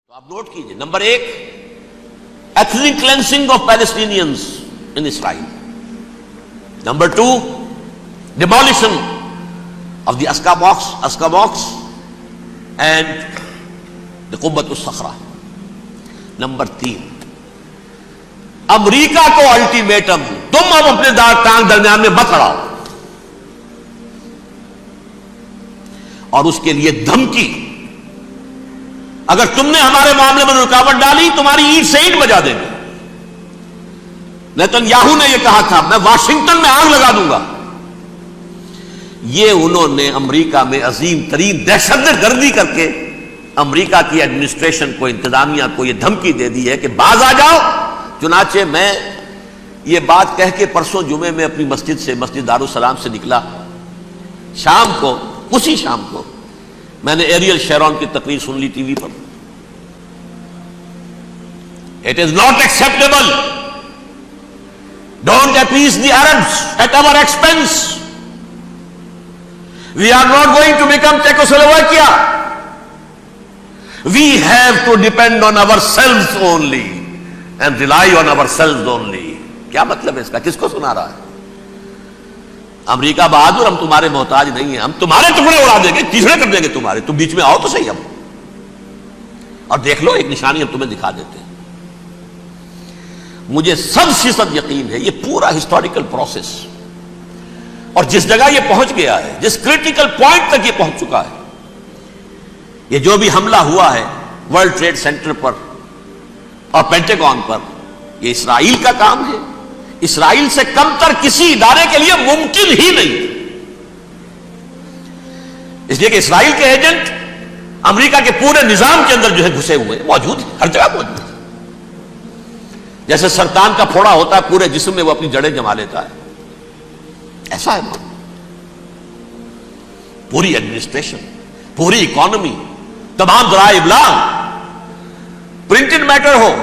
تو آپ نوٹ کیجئے، number 1 ethnic cleansing of Palestinians in Israel. Number 2 demolition of the Aska box and the Qubbat al-Sakhra. Number 3 امریکہ کو ultimatum, تم اب اپنے ٹانگ درمیان میں مت اڑاؤ، اور اس کے لیے دھمکی، اگر تم نے ہمارے معاملے میں رکاوٹ ڈالی تمہاری اینٹ سے اینٹ بجا دیں گے. نیتن یاہو نے یہ کہا تھا میں واشنگٹن میں آگ لگا دوں گا. یہ انہوں نے امریکہ میں عظیم ترین دہشت گردی کر کے امریکہ کی ایڈمنسٹریشن کو، انتظامیہ کو یہ دھمکی دے دی ہے کہ باز آ جاؤ. چنانچہ میں یہ بات کہہ کے پرسوں جمعے میں اپنی مسجد سے، مسجد دارالسلام سے نکلا، شام کو، اسی شام کو میں نے ایریل شیرون کی تقریر سن لی T V per. It is not acceptable. Don't appease the Arabs at our expense. We are not going to become Czechoslovakia. We have to depend on ourselves only and rely on ourselves only. کیا مطلب ہے اس کا؟ کس کو سنا رہا ہے؟ امریکہ بہادر، ہم تمہارے محتاج نہیں ہیں، ہم تمہارے ٹکڑے اڑا دیں گے، تیسرے کر دیں گے تمہارے، تم بیچ میں آؤ تو صحیح ہم، اور دیکھ لو ایک نشانی ہم تمہیں دکھا دیتے ہیں. مجھے 100% یقین ہے یہ پورا ہسٹوریکل پروسیس، اور جس جگہ یہ پہنچ گیا ہے، جس کریٹیکل پوائنٹ تک یہ پہنچ چکا ہے، یہ جو بھی حملہ ہوا ہے ورلڈ ٹریڈ سینٹر پر اور پینٹاگون پر، یہ اسرائیل کا کام ہے. اسرائیل سے کم تر کسی ادارے کے لیے ممکن ہی نہیں، اس لیے کہ اسرائیل کے ایجنٹ امریکہ کے پورے نظام کے اندر جو ہے گھسے ہوئے موجود ہیں، ہر جگہ موجود ہیں. جیسے سرطان کا پھوڑا ہوتا ہے پورے جسم میں وہ اپنی جڑیں جما لیتا ہے، ایسا ہے. پوری ایڈمنسٹریشن، پوری اکانومی، تمام ذرائع ابلاغ، پرنٹڈ میٹر ہو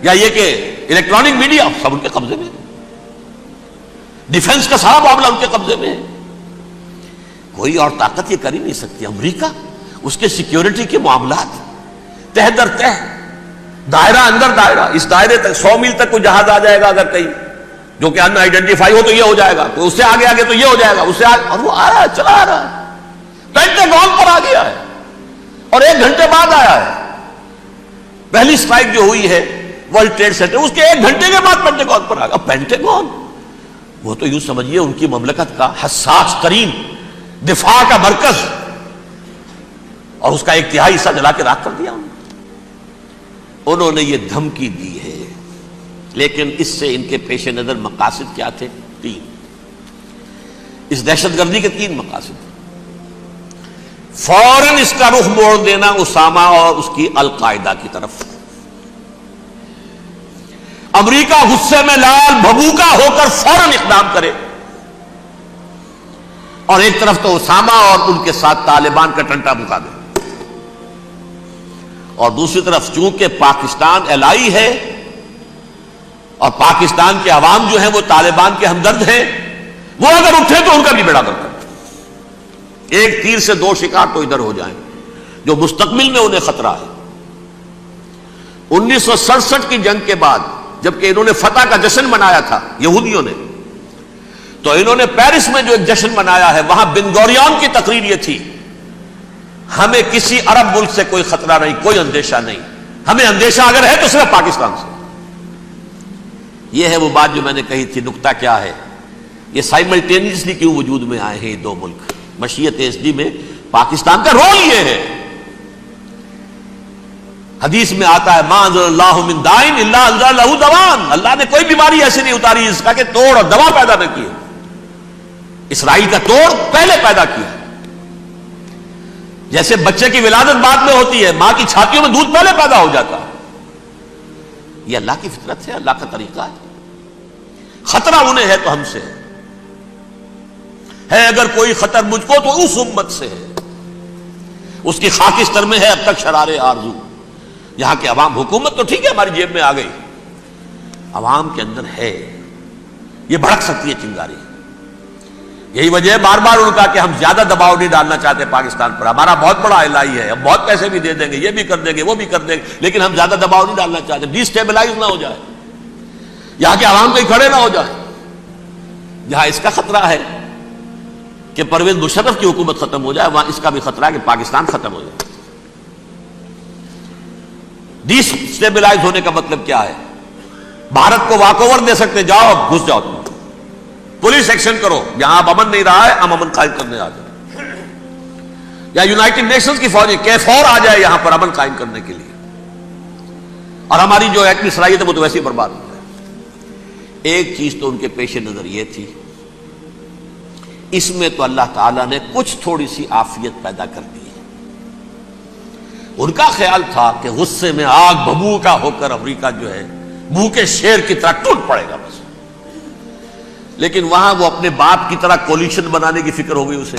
یا یہ کہ الیکٹرانک میڈیا، سب ان کے قبضے میں. ڈیفنس کا سارا معاملہ ان کے قبضے میں ہے. کوئی اور طاقت یہ کر ہی نہیں سکتی. امریکہ، اس کے سیکیورٹی کے معاملات تہ در تہ، دائرہ اندر دائرہ، اس دائرے تک 100 میل تک کوئی جہاز آ جائے گا اگر کہیں جو کہ ان آئیڈینٹیفائی ہو تو یہ ہو جائے گا، کوئی اس سے آگے آگے تو یہ ہو جائے گا، اس سے آگے، اور وہ آ رہا ہے، چلا آ رہا ہے. پینٹاگون پر آ گیا ہے اور 1 گھنٹے بعد آیا ہے. پہلی اسٹرائک جو ہوئی ہے ورلڈ ٹریڈ سینٹر، اس کے 1 گھنٹے کے بعد پینٹاگون پر آ گیا. پینٹاگون وہ تو یوں سمجھیے ان کی مملکت کا حساس ترین دفاع کا مرکز، اور اس کا 1/3 حصہ جلا کے راکھ کر دیا انہوں نے. یہ دھمکی دی ہے، لیکن اس سے ان کے پیش نظر مقاصد کیا تھے؟ 3. اس دہشت گردی کے 3 مقاصد. فوراً اس کا رخ موڑ دینا اسامہ اور اس کی القاعدہ کی طرف. امریکہ غصے میں لال بھبوکا ہو کر فوراً اقدام کرے، اور ایک طرف تو اسامہ اور ان کے ساتھ طالبان کا ٹنٹا بکا دے، اور دوسری طرف چونکہ پاکستان الائی ہے اور پاکستان کے عوام جو ہیں وہ طالبان کے ہمدرد ہیں، وہ اگر اٹھے تو ان کا بھی بیڑا گرک کرے. ایک تیر سے 2 شکار تو ادھر ہو جائیں، جو مستقبل میں انہیں خطرہ ہے. 1967 کی جنگ کے بعد جبکہ انہوں نے فتح کا جشن منایا تھا یہودیوں نے، تو انہوں نے پیرس میں جو ایک جشن منایا ہے، وہاں بن گوریون کی تقریر یہ تھی، ہمیں کسی عرب ملک سے کوئی خطرہ نہیں، کوئی اندیشہ نہیں، ہمیں اندیشہ اگر ہے تو صرف پاکستان سے. یہ ہے وہ بات جو میں نے کہی تھی. نکتہ کیا ہے؟ یہ سائملٹینیسلی کیوں وجود میں آئے ہیں یہ 2 ملک؟ مشیت ایس ڈی میں پاکستان کا رول یہ ہے. حدیث میں آتا ہے ما انزل اللہ من دائن الا انزل لہ دوان، اللہ نے کوئی بیماری ایسی نہیں اتاری اس کا کہ توڑ اور دوا پیدا نہ کی. اسرائیل کا توڑ پہلے پیدا کیا. جیسے بچے کی ولادت بعد میں ہوتی ہے، ماں کی چھاتیوں میں دودھ پہلے پیدا ہو جاتا ہے. یہ اللہ کی فطرت ہے، اللہ کا طریقہ ہے. خطرہ انہیں ہے تو ہم سے ہے، اگر کوئی خطر مجھ کو تو اس امت سے ہے. اس کی خاکستر میں ہے اب تک شرار آرزو. یہاں کے عوام، حکومت تو ٹھیک ہے ہماری جیب میں آ گئی، عوام کے اندر ہے، یہ بھڑک سکتی ہے چنگاری. یہی وجہ ہے بار بار ان کا کہ ہم زیادہ دباؤ نہیں ڈالنا چاہتے پاکستان پر. ہمارا بہت بڑا الہی ہے, ہم بہت پیسے بھی دے دیں گے, یہ بھی کر دیں گے, وہ بھی کر دیں گے, لیکن ہم زیادہ دباؤ نہیں ڈالنا چاہتے, ڈیسٹیبلائز نہ ہو جائے, یہاں کے عوام کہیں کھڑے نہ ہو جائے. جہاں اس کا خطرہ ہے کہ پرویز مشرف کی حکومت ختم ہو جائے, وہاں اس کا بھی خطرہ ہے کہ پاکستان ختم ہو جائے. ڈیسٹیبلائز ہونے کا مطلب کیا ہے؟ بھارت کو واک اوور دے سکتے, جاؤ گھس جاؤ تم, پولیس ایکشن کرو, یہاں اب امن نہیں رہا ہے, ہم امن قائم کرنے آ جائیں, یا یونائٹڈ نیشنز کی فوجیں KFOR آ جائے یہاں پر امن قائم کرنے کے لیے, اور ہماری جو ایٹمی صلاحیت ہے وہ تو ویسے ہی برباد ہو جائے. ایک چیز تو ان کے پیش نظر یہ تھی, اس میں تو اللہ تعالیٰ نے کچھ تھوڑی سی عافیت پیدا کر دی ہے. ان کا خیال تھا کہ غصے میں آگ بھبوکا ہو کر امریکہ جو ہے بھوکے شیر کی طرح ٹوٹ پڑے گا بس, لیکن وہاں وہ اپنے باپ کی طرح کولیشن بنانے کی فکر ہو گئی اسے.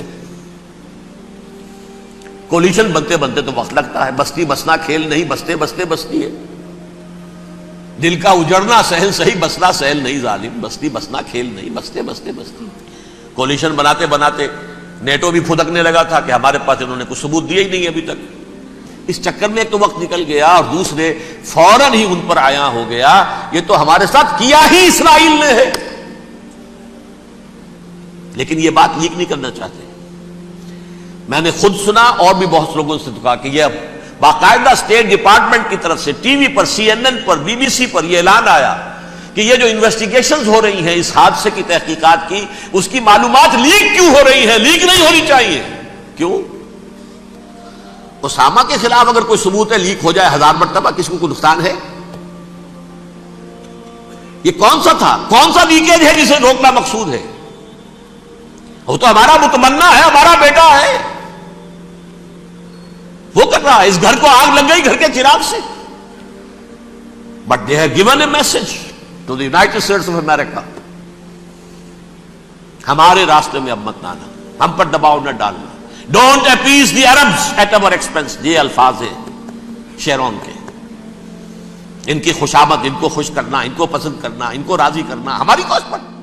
کولیشن بنتے بنتے تو وقت لگتا ہے, بستی بسنا کھیل نہیں, بستے بستے بستی ہے. دل کا اجڑنا سہل صحیح, بسنا سہل نہیں ظالم, بستی بسنا کھیل نہیں, بستے بستے بستی. کولیشن بناتے بناتے نیٹو بھی پھدکنے لگا تھا کہ ہمارے پاس انہوں نے کچھ ثبوت دیا ہی نہیں ابھی تک. اس چکر میں ایک تو وقت نکل گیا, اور دوسرے فوراً ہی ان پر آیا ہو گیا یہ تو ہمارے ساتھ کیا ہی اسرائیل نے ہے, لیکن یہ بات لیک نہیں کرنا چاہتے. میں نے خود سنا اور بھی بہت لوگوں سے کہا کہ یہ باقاعدہ اسٹیٹ ڈپارٹمنٹ کی طرف سے ٹی وی پر, CNN پر, BBC پر یہ اعلان آیا کہ یہ جو انویسٹیگیشنز ہو رہی ہیں اس حادثے کی تحقیقات کی, اس کی معلومات لیک کیوں ہو رہی ہیں, لیک نہیں ہونی چاہیے. کیوں؟ اسامہ کے خلاف اگر کوئی ثبوت ہے لیک ہو جائے 1000 مرتبہ, کس کو کوئی نقصان ہے؟ یہ کون سا تھا, کون سا لیکیج ہے جسے روکنا مقصود ہے؟ وہ تو ہمارا متمنا ہے, ہمارا بیٹا ہے, وہ کر رہا ہے. اس گھر کو آگ لگ گئی گھر کے چراغ سے, but they have given a message to the United States of America, ہمارے راستے میں اب مت آنا, ہم پر دباؤ نہ ڈالنا, don't appease the Arabs at our expense. یہ الفاظ ہیں شیرون کے, ان کی خوشامد, ان کو خوش کرنا, ان کو پسند کرنا, ان کو راضی کرنا ہماری کوشش پر.